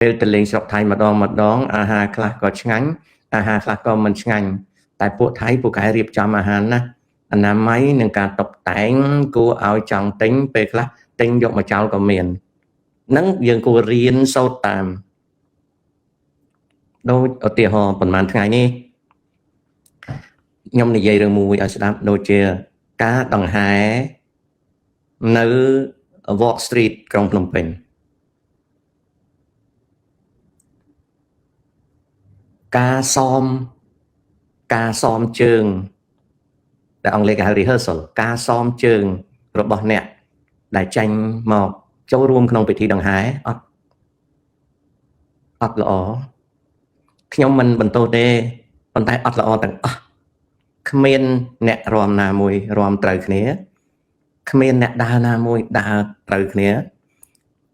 ពេលទៅលេងស្រុកថៃម្ដងអាហារខ្លះក៏ឆ្ងាញ់អាហារខ្លះក៏មិនឆ្ងាញ់តែពួកថៃពួកគេរៀបចំអាហារណាអនាម័យនឹងការតុបតែងគួរឲ្យចង់ទិញពេលខ្លះទិញយកមកចោលក៏មានហ្នឹងយើងគួររៀនសូត្រតាមដូចឧទាហរណ៍ប្រហែលថ្ងៃនេះខ្ញុំនិយាយរឿងមួយឲ្យស្ដាប់ដូចជាការដង្ហែនៅ Walk Street ក្រុងភ្នំពេញការសមជើងដែលអង់គ្លេសគេហៅ rehearsal ការសមជើងរបស់អ្នកដែលចេញមកចូលរួមក្នុងពិធីដង្ហែអត់ល្អខ្ញុំមិនបន្ទោសទេប៉ុន្តែអត់ល្អទាំងអស់គ្មានអ្នករាំណាមួយរាំត្រូវគ្នាគ្មានអ្នកដើរណាមួយដើរត្រូវគ្នា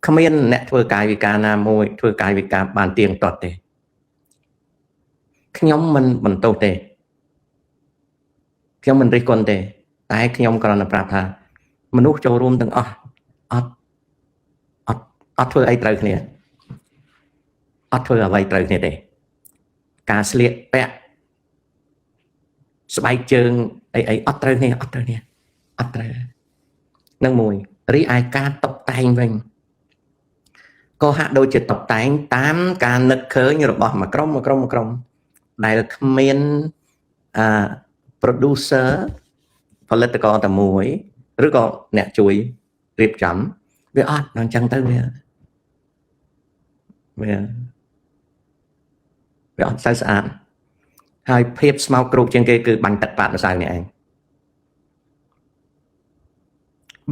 គ្មានអ្នកធ្វើកាយវិការណាមួយធ្វើកាយវិការបានទៀងទាត់ទេខ្ញុំមិនបន្ទោសទេខ្ញុំមិនរិះគន់ទេតែខ្ញុំគ្រាន់តែប្រាប់ថាមនុស្សចូលរួមទាំងអស់អត់ធ្វើអីត្រូវគ្នាអត់ធ្វើអ្វីត្រូវគ្នាទេការស្លៀកពាក់ស្បែកជើងអីអត់ត្រូវគ្នាអត់ត្រូវនឹងមួយរីឯការតុបតែងវិញក៏ហាក់ដូចជាតុបតែងតាមការនឹកឃើញរបស់មួយក្រុមដែលគ្មានproducer ផលិតករតែមួយឬក៏អ្នកជួយរៀបចំវាអត់អញ្ចឹងទៅវាអត់សូវស្អាតហើយភាពស្មោកគ្រោកជាងគេគឺបាញ់ទឹកប៉ាតម្សៅនេះឯង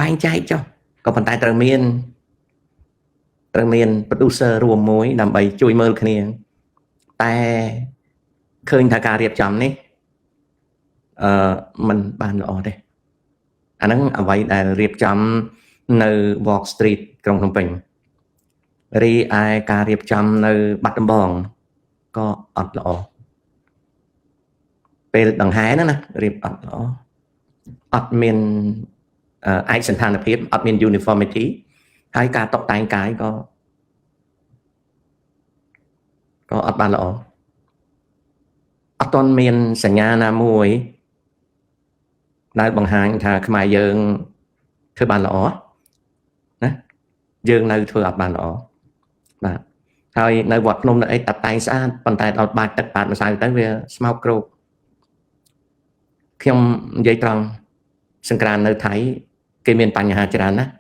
បែងចែកចុះក៏ប៉ុន្តែត្រូវមាន producer រួមមួយដើម្បីជួយមើលគ្នាតែឃើញថាការរៀបចំនេះมันបានល្អទេអាហ្នឹងអ្វីដែលរៀបចំនៅ Walk Street ក្រុងភ្នំពេញរីឯការរៀបចំនៅបាត់ដំបងក៏អត់ល្អពេលដង្ហែហ្នឹងណារៀបអត់ល្អអត់មានឯកសណ្ឋានភាពអត់មាន uniformity ហើយការតុបតែងកាយក៏អត់បានល្អអត់ទាន់មានសញ្ញាណាមួយដែលបង្ហាញថាខ្មែរយើងធ្វើបានល្អណាយើងនៅធ្វើអត់បានល្អបាទហើយនៅវត្តភ្នំនៅអីតាតែងស្អាតប៉ុន្តែដល់បាច់ទឹកបាតម្សៅទៅវាស្មោកគ្រោកខ្ញុំនិយាយត្រង់សង្ក្រាន្តនៅថៃគេមានបញ្ហាច្រើនណាស់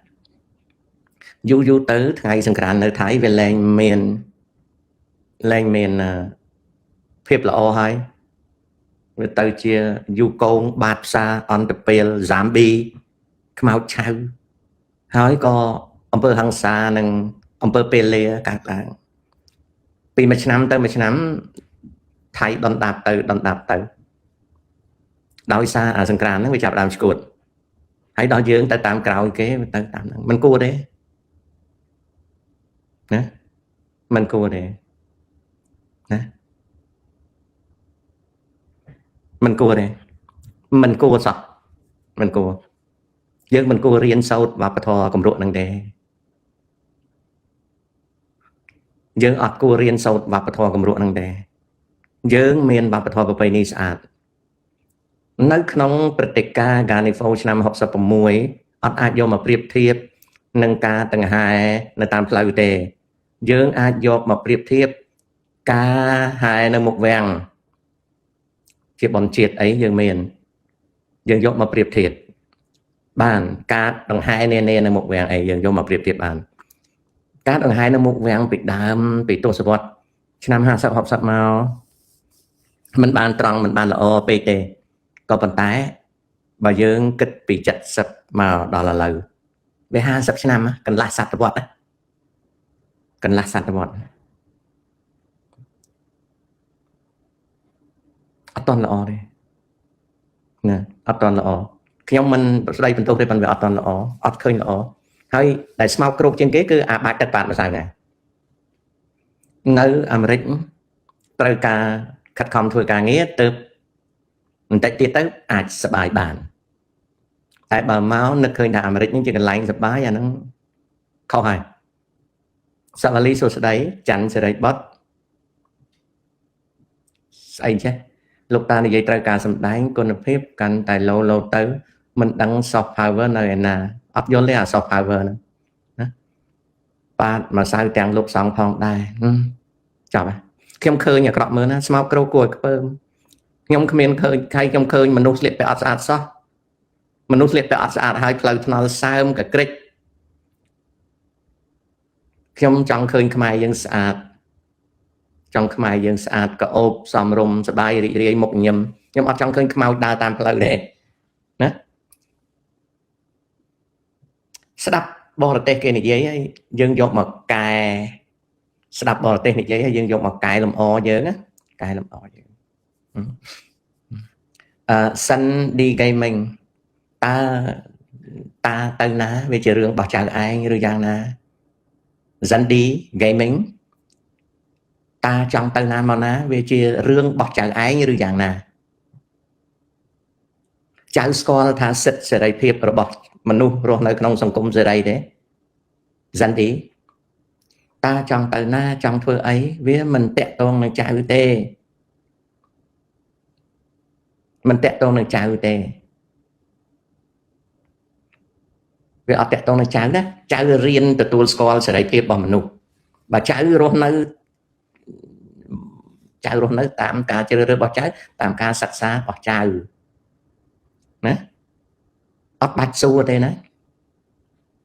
យូរទៅថ្ងៃសង្ក្រាន្តនៅថៃវាលែងមានភាពល្អហើយវាទៅជាយូកូងបាតផ្សារអន្តពេលហ្សាំប៊ីខ្មោចឆៅហើយក៏អំពើហិង្សានិងអំពើពេលលាកើតឡើងពីមួយឆ្នាំទៅមួយឆ្នាំថៃដុនដាបទៅដោយសារអាសង្គ្រាមហ្នឹងវាចាប់ដើមឈួតហើយដល់យើងទៅតាមក្រោយគេទៅតាមហ្នឹងមិនគួរទេណាមិនគួរទេណាមិនគួរទេមិនគួរសោះមិនគួរយើងមិនគួររៀនសូត្រវប្បធម៌គម្រក់ហ្នឹងទេយើងអត់គួររៀនសូត្រវប្បធម៌គម្រក់ហ្នឹងទេយើងមានវប្បធម៌ប្រពៃណីស្អាតនៅក្នុងព្រឹត្តិការណ៍ Carnival ឆ្នាំ66អត់អាចយកមកប្រៀបធៀបនឹងការដង្ហែនៅតាមផ្លូវទេយើងអាចយកមកប្រៀបធៀបការហែនៅមុខវាំងជាបុណ្យជាតិអីយើងមានយើងយកមកប្រៀបធៀបបានការដង្ហែនានានៅមុខវាំងអីយើងយកមកប្រៀបធៀបបានការដង្ហែនៅមុខវាំងពីដើមពីទសវត្សរ៍ឆ្នាំ50 60មកมันបានត្រង់มันបានល្អពេកទេក៏ប៉ុន្តែបើយើងគិតពី70មកដល់ឥឡូវវា50ឆ្នាំកន្លះសតវត្សអត់តន់ល្អទេណាអត់តន់ល្អខ្ញុំមិនស្ដីបន្ទោសទេប៉ុន្តែវាអត់តន់ល្អអត់ឃើញល្អហើយដែលស្មោកគ្រោកជាងគេគឺអាបាច់ទឹកប៉ាតម្សៅណានៅអាមេរិកត្រូវការខិតខំធ្វើការងារទៅបន្តិចទៀតទៅអាចសប្បាយបានតែបើមកនឹកឃើញថាអាមេរិកនេះជាកន្លែងសប្បាយអាហ្នឹងខុសហើយ សាវលីសួស្ដីច័ន្ទសេរីបុត្រស្អីចេះលោកតានិយាយត្រូវការសម្ដែងគុណភាពកាន់តែលោទៅមិនដឹង soft power នៅឯណាអត់យល់ទេអា soft power ហ្នឹងណាបាទមកសៅទាំងលោកសង្ឃផងដែរចប់ខ្ញុំឃើញអាក្រក់មើលណាស្មោកគ្រូគួរឲ្យខ្ពើមខ្ញុំគ្មានឃើញខ្ញុំឃើញមនុស្សស្លៀកពាក់អត់ស្អាតសោះមនុស្សស្លៀកពាក់អត់ស្អាតហើយផ្លូវថ្នល់សើមកក្រិចខ្ញុំចង់ឃើញខ្មែរយើងស្អាតចង់ខ្មែរយើងស្អាតក្អូបសំរុំសบายរីករាយមុខញឹមខ្ញុំអត់ចង់ឃើញខ្មោចដើរតាមផ្លូវទេណាស្ដាប់បរទេសគេនិយាយហើយយើងយកមកកែស្ដាប់បរទេសនិយាយហើយយើងយកមកកែលម្អយើងណាកែលម្អយើងSun đi gaming តើតាទៅណាវាជារឿងរបស់ចៅឯងឬយ៉ាងណា Sun đi gaming តាចង់ទៅណាមកណាវាជារឿងរបស់ចៅឯងឬយ៉ាងណាចៅស្គាល់ថាសិទ្ធិសេរីភាពរបស់មនុស្សរស់នៅក្នុងសង្គមសេរីទេ Sun đi តាចង់ទៅណាចង់ធ្វើអីវាមិនតាក់ទងនឹងចៅទេមិនតាក់ទងនឹងចៅទេវាអត់តាក់ទងនឹងចៅណាចៅរៀនទទួលស្គាល់សេរីភាពរបស់មនុស្សបើចៅរស់នៅតាមការជ្រើសរើសរបស់ចៅតាមការសិក្សារបស់ចៅណាអត់បាច់សួរទេណា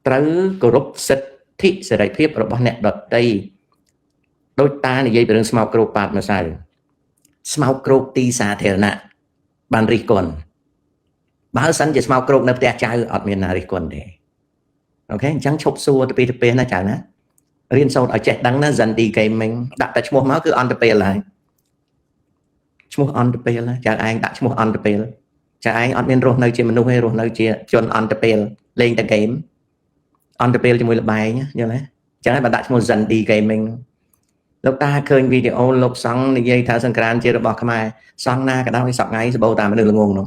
ត្រូវគោរពសិទ្ធិសេរីភាពរបស់អ្នកដទៃដូចតានិយាយពីរឿងស្មោកគ្រូប៉ាតម្សៅស្មោកគ្រូទីសាធារណៈបានរិះគន់បើសិនជាស្មោកគ្រូនៅផ្ទះចៅអត់មានណារិះគន់ទេអូខេអញ្ចឹងឈប់សួរទៅពីណាចៅណារៀនសូត្រឲ្យចេះដឹងណា Sun đi gaming ដាក់តែឈ្មោះមកគឺអន្តពេលហើយឈ្មោះអន្តពេលចៅឯងដាក់ឈ្មោះអន្តពេលចៅឯងអត់មានរស់នៅជាមនុស្សទេរស់នៅជាជនអន្តពេលលេងតែហ្គេមអន្តពេលជាមួយល្បែងយល់ទេអញ្ចឹងហើយបើដាក់ឈ្មោះ Sun đi gaming លោកតាឃើញវីដេអូលោកសង្ឃនិយាយថាសង្ក្រានជារបស់ខ្មែរសង្ឃណាក៏ដោយសប្ងៃសបោតាមមនុស្សល្ងងនោះ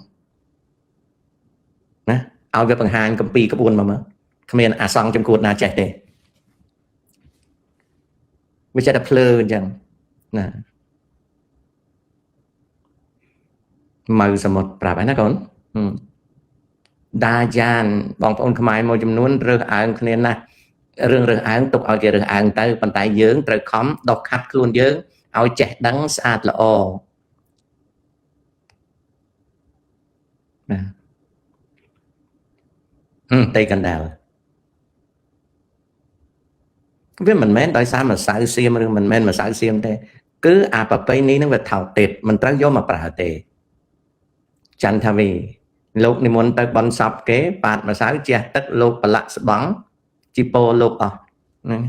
ណាឲ្យវាបង្ហាញកម្ពីក្បួនមកមើលគ្មានអាសង្ឃចំគួតណាចេះទេវាចេះតែភ្លើអញ្ចឹងណាម៉ៅសមុទ្រប្រាប់ហើយណាកូនដាយ៉ានបងប្អូនខ្មែរមួយចំនួនរើសអើងគ្នាណាស់រឿងរើសអើងទុកឲ្យគេរើសអើងទៅប៉ុន្តែយើងត្រូវខំដកខាត់ខ្លួនយើងឲ្យចេះដឹងស្អាតល្អណាតេកណ្ដាលវាមិនមែនដោយសារម្សៅសៀមឬមិនមែនម្សៅសៀមទេគឺអាប្រពៃនេះនឹងវាថោកទៀតមិនត្រូវយកមកប្រើទេចន្ទថាវីលោកនិមន្តទៅបន់សពគេប៉ាតម្សៅជះទឹកលោកប្រឡាក់ស្បង់ជីពោលោកអស់ហ្នឹង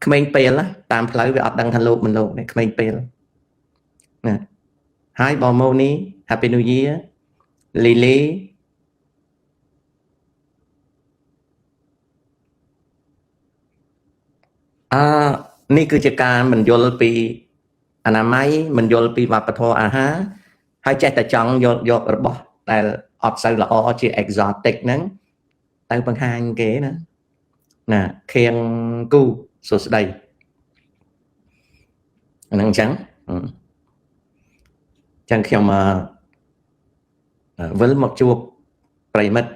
ក្មេងពេលតាមផ្លូវវាអត់ដឹងថាលោកមិនលោកទេក្មេងពេលណាហើយបងម៉ូនី Happy New Year Lily នេះគឺជាការមិនយល់ពីអនាម័យមិនយល់ពីវប្បធម៌អាហារហើយចេះតែចង់យករបស់ដែលអត់សូវល្អជា exotic ហ្នឹងទៅបង្ហាញគេណាខៀងគូសួស្ដីហ្នឹងអញ្ចឹងខ្ញុំវិលមកជួបប្រិមិត្ត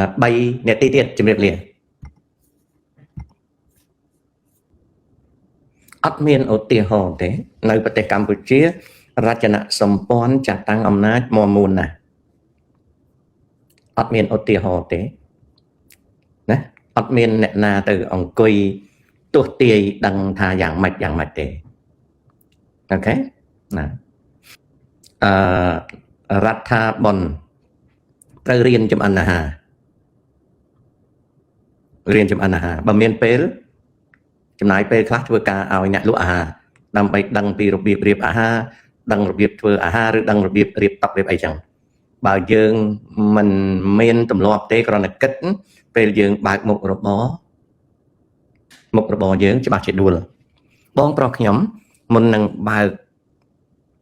3នាទីទៀតជម្រាបលាអត់មានឧទាហរណ៍ទេនៅប្រទេសកម្ពុជារចនាសម្ព័ន្ធចាត់តាំងអំណាចមាំមួនណាស់អត់មានឧទាហរណ៍ទេណាអត់មានអ្នកណាទៅអង្គុយទស្សទាយដឹងថាយ៉ាងម៉េចទេអូខេណារដ្ឋាភិបាលត្រូវរៀនចម្អិនអាហារបើមានពេលចំណាយពេលខ្លះធ្វើការឲ្យអ្នកលក់អាហារដើម្បីដឹងពីរបៀបរៀបអាហារដឹងរបៀបធ្វើអាហារឬដឹងរបៀបរៀបតុរៀបអីចឹងបើយើងមិនមានទម្លាប់ទេគ្រាន់តែគិតពេលយើងបើកមុខរបរយើងច្បាស់ជាដួលបងប្រុសខ្ញុំមុននឹងបើក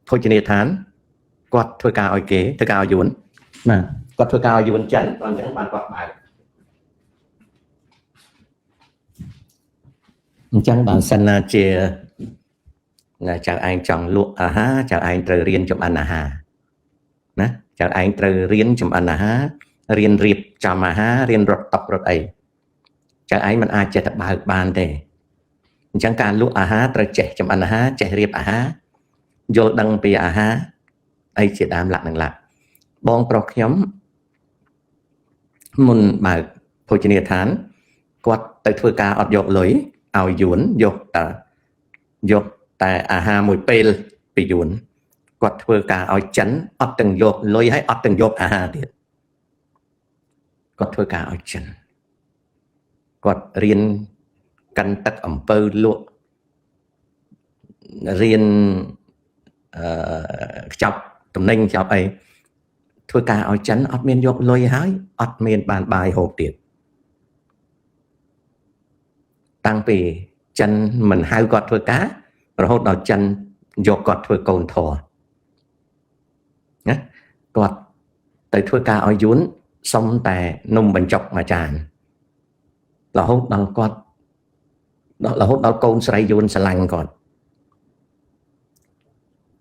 ភោជនីយដ្ឋានគាត់ធ្វើការឲ្យគេធ្វើការឲ្យយួនណាគាត់ធ្វើការឲ្យយួនចិនអញ្ចឹងបានគាត់បើក chẳng bản sân là chia là chào anh chọn lụa ha chào anh trời riêng chụp anh ha nè chào anh trời riêng chụp anh ha riêng riệp chào ha riêng rọt tập rọt ấy chào anh mình ai chạy tập bài bàn thế chẳng cả lụa ha trời chạy chụp anh ha chạy riệp ha vô đăng bì ha ấy chỉ đam lạc đằng lạc bong pro nhóm môn bài phô chi thán quạt tới thưa ca ọt dọc lưới ao dũn dọc tại ha mùi pel bị dũn quạt thưa ca ao chấn ọt từng dọc lưới hay ọt từng dọc haទៀតquạt thưa ca ao chấn quạt riêng căn tắc ẩm pơ lụa riêng chọc tụm ninh chọc ấy thưa ca ao chấn ọt miên dọc lưới hay ọt miên bàn bài hộp tiệt tăngពីchân mình hai gọt thôi cá rồi hốt đầu chân dọc gọt thôi cồn thò nhé gọt tới thôi cá ở dún xong tại nung bình chọc mà tràn là hốt đầu gọt đó là hốt đầu cồn sấy dún sờ lanh còn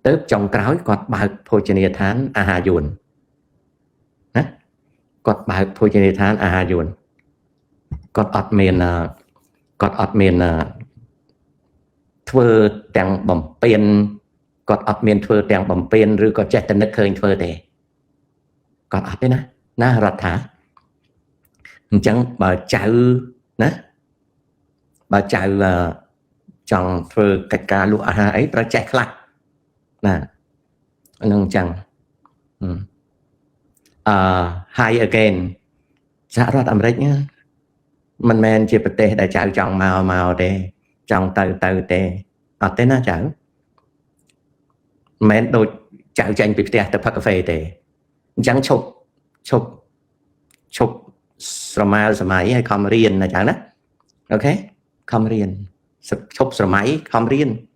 tới trong cáo gọt bài phôi chân thán hà dún nhé gọt bài phôi chân thán hà dún gọt ọt miền còn ọt miền thưa tàng bầm pen còn ọt miền thưa tàng bầm pen rồi có chạy tên nước khơi thưa thế còn ọt đấy na rạch hả chẳng bà cháu nè bà cháu chọn thưa cách ca lụa hà ấy ra chạy khắc nè nâng chẳng hi again dạ rạch ẩm rách nhá mình men chỉ bật tê để chào chọn màu để chọn từ để ở tên nó chào men đôi chào tranh bịt tê tập cà phê để chẳng chụp sờ máy hay com riêng là chẳng đó ok com riêng chụp sờ máy com riêng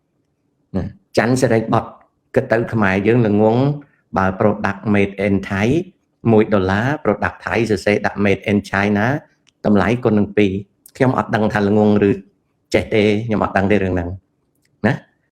chẳng sẽ đánh bọt cái từ khmer dương là nguồn bà product made in Thái $1 product Thái sẽ đặt made in China tầm lái con nâng pi khi ông ọt đăng thành là nguồn rồi chạy tê nhưng mà đăng đây rừng nè